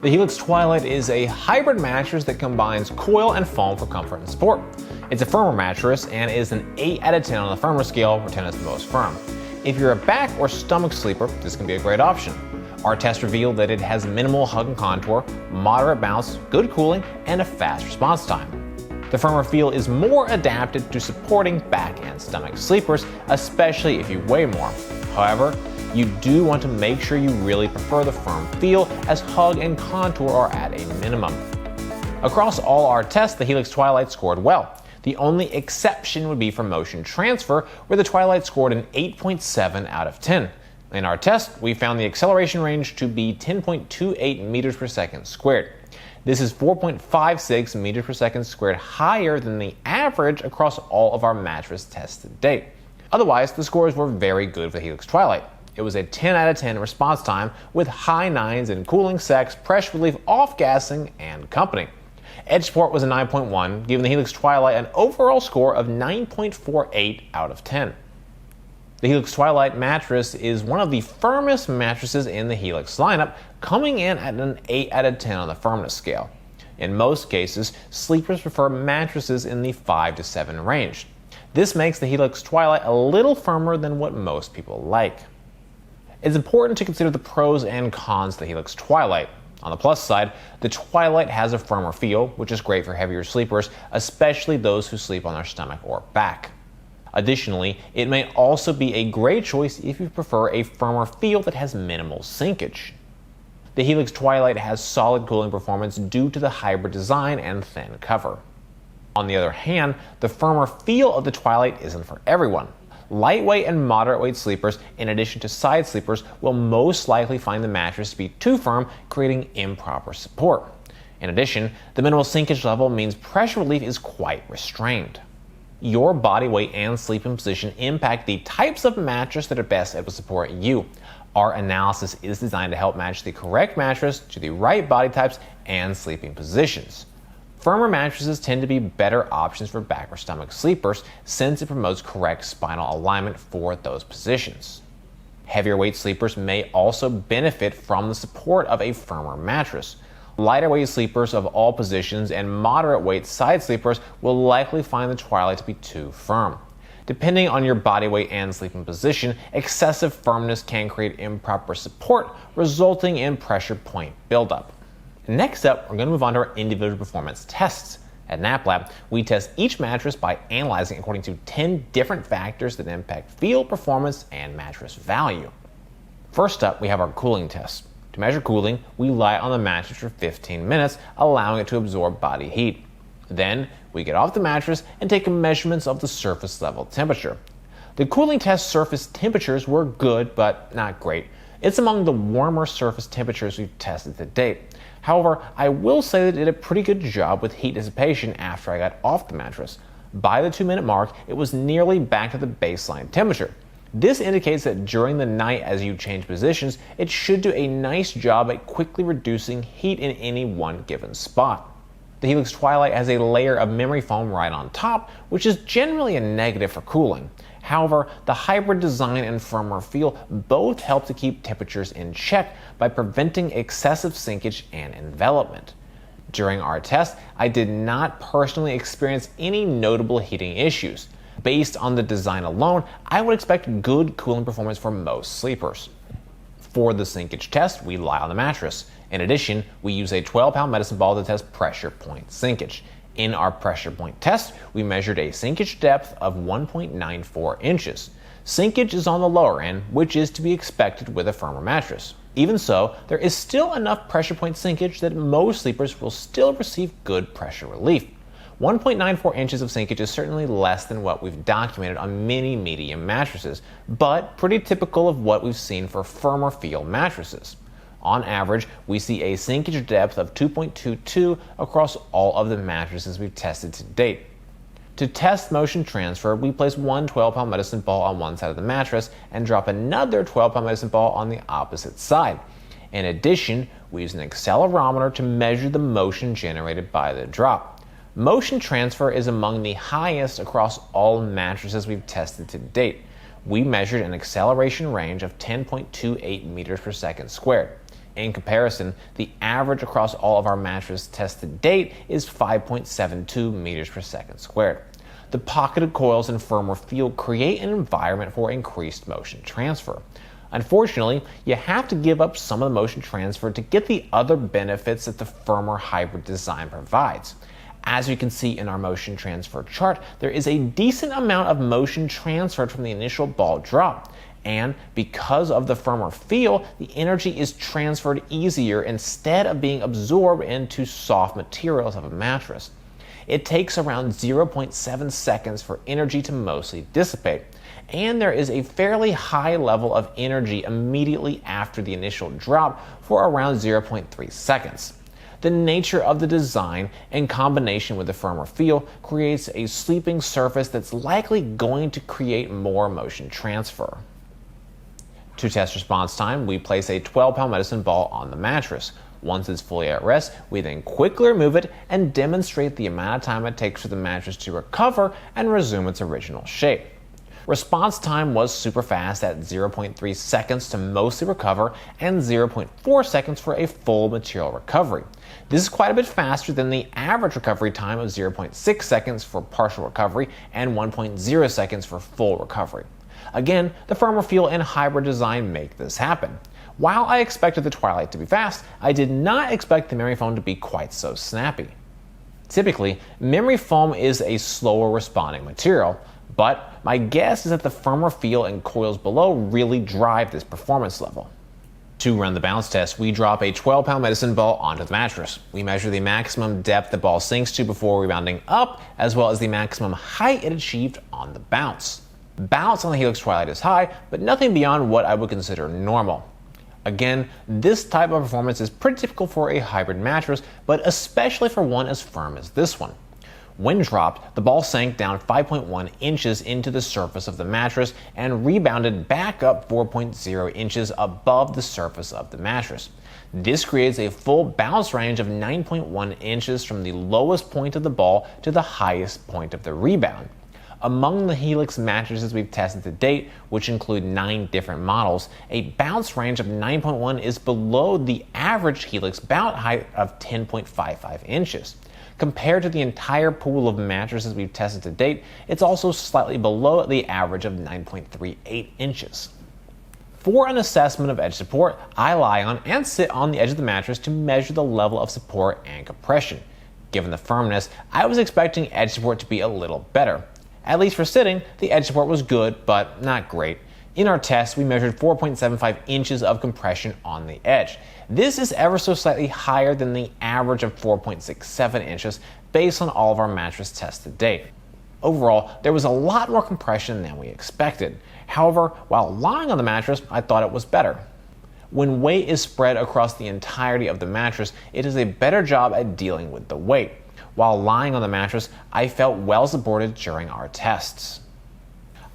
The Helix Twilight is a hybrid mattress that combines coil and foam for comfort and support. It's a firmer mattress and is an 8 out of 10 on the firmer scale, where 10 is the most firm. If you're a back or stomach sleeper, this can be a great option. Our test revealed that it has minimal hug and contour, moderate bounce, good cooling, and a fast response time. The firmer feel is more adapted to supporting back and stomach sleepers, especially if you weigh more. However, you do want to make sure you really prefer the firm feel, as hug and contour are at a minimum. Across all our tests, the Helix Twilight scored well. The only exception would be for motion transfer, where the Twilight scored an 8.7 out of 10. In our test, we found the acceleration range to be 10.28 meters per second squared. This is 4.56 meters per second squared higher than the average across all of our mattress tests to date. Otherwise, the scores were very good for the Helix Twilight. It was a 10 out of 10 response time with high 9s in cooling, sex, pressure relief, off-gassing, and company. Edge support was a 9.1, giving the Helix Twilight an overall score of 9.48 out of 10. The Helix Twilight mattress is one of the firmest mattresses in the Helix lineup, coming in at an 8 out of 10 on the firmness scale. In most cases, sleepers prefer mattresses in the 5 to 7 range. This makes the Helix Twilight a little firmer than what most people like. It's important to consider the pros and cons of the Helix Twilight. On the plus side, the Twilight has a firmer feel, which is great for heavier sleepers, especially those who sleep on their stomach or back. Additionally, it may also be a great choice if you prefer a firmer feel that has minimal sinkage. The Helix Twilight has solid cooling performance due to the hybrid design and thin cover. On the other hand, the firmer feel of the Twilight isn't for everyone. Lightweight and moderate weight sleepers, in addition to side sleepers, will most likely find the mattress to be too firm, creating improper support. In addition, the minimal sinkage level means pressure relief is quite restrained. Your body weight and sleeping position impact the types of mattress that are best able to support you. Our analysis is designed to help match the correct mattress to the right body types and sleeping positions. Firmer mattresses tend to be better options for back or stomach sleepers, since it promotes correct spinal alignment for those positions. Heavier weight sleepers may also benefit from the support of a firmer mattress. Lighter weight sleepers of all positions and moderate weight side sleepers will likely find the Twilight to be too firm. Depending on your body weight and sleeping position, excessive firmness can create improper support, resulting in pressure point buildup. Next up, we're going to move on to our individual performance tests. At NapLab, we test each mattress by analyzing according to 10 different factors that impact feel, performance, and mattress value. First up, we have our cooling test. To measure cooling, we lie on the mattress for 15 minutes, allowing it to absorb body heat. Then, we get off the mattress and take measurements of the surface level temperature. The cooling test surface temperatures were good, but not great. It's among the warmer surface temperatures we've tested to date. However, I will say that it did a pretty good job with heat dissipation after I got off the mattress. By the 2-minute mark, it was nearly back to the baseline temperature. This indicates that during the night as you change positions, it should do a nice job at quickly reducing heat in any one given spot. The Helix Twilight has a layer of memory foam right on top, which is generally a negative for cooling. However, the hybrid design and firmer feel both help to keep temperatures in check by preventing excessive sinkage and envelopment. During our test, I did not personally experience any notable heating issues. Based on the design alone, I would expect good cooling performance for most sleepers. For the sinkage test, we lie on the mattress. In addition, we use a 12-pound medicine ball to test pressure point sinkage. In our pressure point test, we measured a sinkage depth of 1.94 inches. Sinkage is on the lower end, which is to be expected with a firmer mattress. Even so, there is still enough pressure point sinkage that most sleepers will still receive good pressure relief. 1.94 inches of sinkage is certainly less than what we've documented on many medium mattresses, but pretty typical of what we've seen for firmer feel mattresses. On average, we see a sinkage depth of 2.22 across all of the mattresses we've tested to date. To test motion transfer, we place one 12-pound medicine ball on one side of the mattress and drop another 12-pound medicine ball on the opposite side. In addition, we use an accelerometer to measure the motion generated by the drop. Motion transfer is among the highest across all mattresses we've tested to date. We measured an acceleration range of 10.28 meters per second squared. In comparison, the average across all of our mattresses tested to date is 5.72 meters per second squared. The pocketed coils and firmer feel create an environment for increased motion transfer. Unfortunately, you have to give up some of the motion transfer to get the other benefits that the firmer hybrid design provides. As you can see in our motion transfer chart, there is a decent amount of motion transferred from the initial ball drop. And because of the firmer feel, the energy is transferred easier instead of being absorbed into soft materials of a mattress. It takes around 0.7 seconds for energy to mostly dissipate, and there is a fairly high level of energy immediately after the initial drop for around 0.3 seconds. The nature of the design, in combination with the firmer feel, creates a sleeping surface that's likely going to create more motion transfer. To test response time, we place a 12-pound medicine ball on the mattress. Once it's fully at rest, we then quickly remove it and demonstrate the amount of time it takes for the mattress to recover and resume its original shape. Response time was super fast at 0.3 seconds to mostly recover and 0.4 seconds for a full material recovery. This is quite a bit faster than the average recovery time of 0.6 seconds for partial recovery and 1.0 seconds for full recovery. Again, the firmer feel and hybrid design make this happen. While I expected the Twilight to be fast, I did not expect the memory foam to be quite so snappy. Typically, memory foam is a slower responding material, but my guess is that the firmer feel and coils below really drive this performance level. To run the bounce test, we drop a 12-pound medicine ball onto the mattress. We measure the maximum depth the ball sinks to before rebounding up, as well as the maximum height it achieved on the bounce. Bounce on the Helix Twilight is high, but nothing beyond what I would consider normal. Again, this type of performance is pretty typical for a hybrid mattress, but especially for one as firm as this one. When dropped, the ball sank down 5.1 inches into the surface of the mattress and rebounded back up 4.0 inches above the surface of the mattress. This creates a full bounce range of 9.1 inches from the lowest point of the ball to the highest point of the rebound. Among the Helix mattresses we've tested to date, which include 9 different models, a bounce range of 9.1 is below the average Helix bounce height of 10.55 inches. Compared to the entire pool of mattresses we've tested to date, it's also slightly below the average of 9.38 inches. For an assessment of edge support, I lie on and sit on the edge of the mattress to measure the level of support and compression. Given the firmness, I was expecting edge support to be a little better. At least for sitting, the edge support was good, but not great. In our test, we measured 4.75 inches of compression on the edge. This is ever so slightly higher than the average of 4.67 inches based on all of our mattress tests to date. Overall, there was a lot more compression than we expected. However, while lying on the mattress, I thought it was better. When weight is spread across the entirety of the mattress, it does a better job at dealing with the weight. While lying on the mattress, I felt well supported during our tests.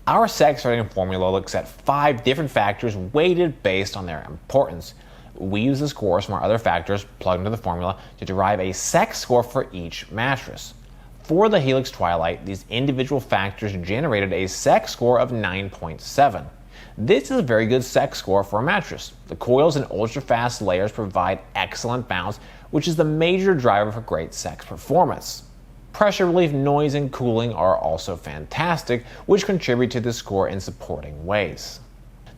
Our sex rating formula looks at 5 different factors weighted based on their importance. We use the scores from our other factors plugged into the formula to derive a sex score for each mattress. For the Helix Twilight, these individual factors generated a sex score of 9.7. This is a very good sex score for a mattress. The coils and ultra-fast layers provide excellent bounce, which is the major driver for great sex performance. Pressure relief, noise, and cooling are also fantastic, which contribute to the score in supporting ways.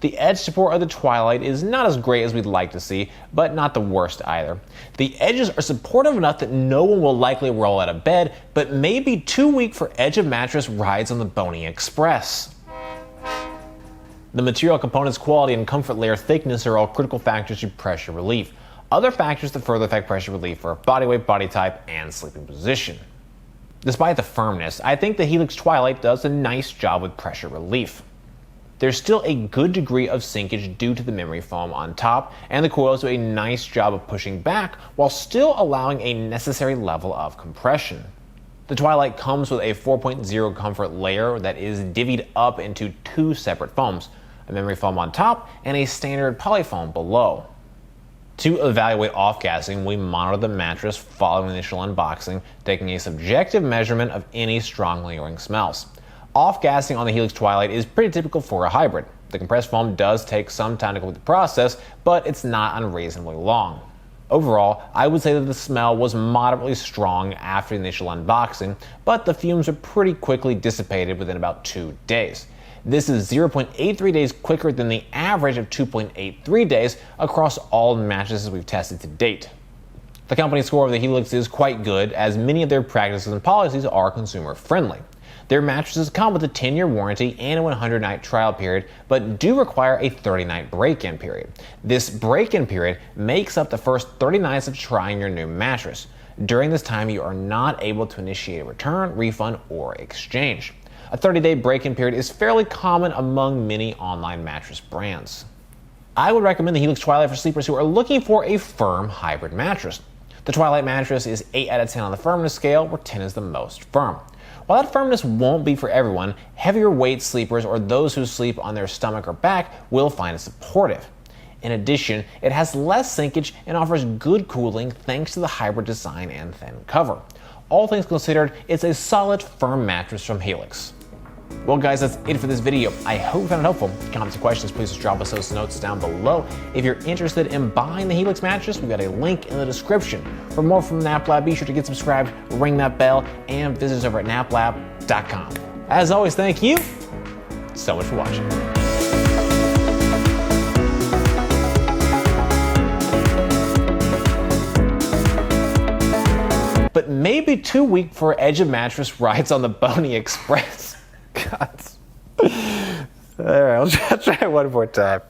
The edge support of the Twilight is not as great as we'd like to see, but not the worst either. The edges are supportive enough that no one will likely roll out of bed, but may be too weak for edge of mattress rides on the Boney Express. The material components, quality, and comfort layer thickness are all critical factors to pressure relief. Other factors that further affect pressure relief are body weight, body type, and sleeping position. Despite the firmness, I think the Helix Twilight does a nice job with pressure relief. There's still a good degree of sinkage due to the memory foam on top, and the coils do a nice job of pushing back while still allowing a necessary level of compression. The Twilight comes with a 4.0 comfort layer that is divvied up into 2 separate foams, a memory foam on top and a standard polyfoam below. To evaluate off-gassing, we monitor the mattress following initial unboxing, taking a subjective measurement of any strong lingering smells. Off-gassing on the Helix Twilight is pretty typical for a hybrid. The compressed foam does take some time to complete the process, but it's not unreasonably long. Overall, I would say that the smell was moderately strong after the initial unboxing, but the fumes were pretty quickly dissipated within about 2 days. This is 0.83 days quicker than the average of 2.83 days across all mattresses we've tested to date. The company's score of the Helix is quite good, as many of their practices and policies are consumer friendly. Their mattresses come with a 10-year warranty and a 100-night trial period, but do require a 30-night break-in period. This break-in period makes up the first 30 nights of trying your new mattress. During this time, you are not able to initiate a return, refund, or exchange. A 30-day break-in period is fairly common among many online mattress brands. I would recommend the Helix Twilight for sleepers who are looking for a firm hybrid mattress. The Twilight mattress is 8 out of 10 on the firmness scale, where 10 is the most firm. While that firmness won't be for everyone, heavier weight sleepers or those who sleep on their stomach or back will find it supportive. In addition, it has less sinkage and offers good cooling thanks to the hybrid design and thin cover. All things considered, it's a solid, firm mattress from Helix. Well guys, that's it for this video. I hope you found it helpful. Comments and questions, please just drop us those notes down below. If you're interested in buying the Helix mattress, we've got a link in the description. For more from NapLab, be sure to get subscribed, ring that bell, and visit us over at naplab.com. As always, thank you so much for watching. But maybe too weak for edge of mattress rides on the Pony Express. God. All right, I'll try one more time.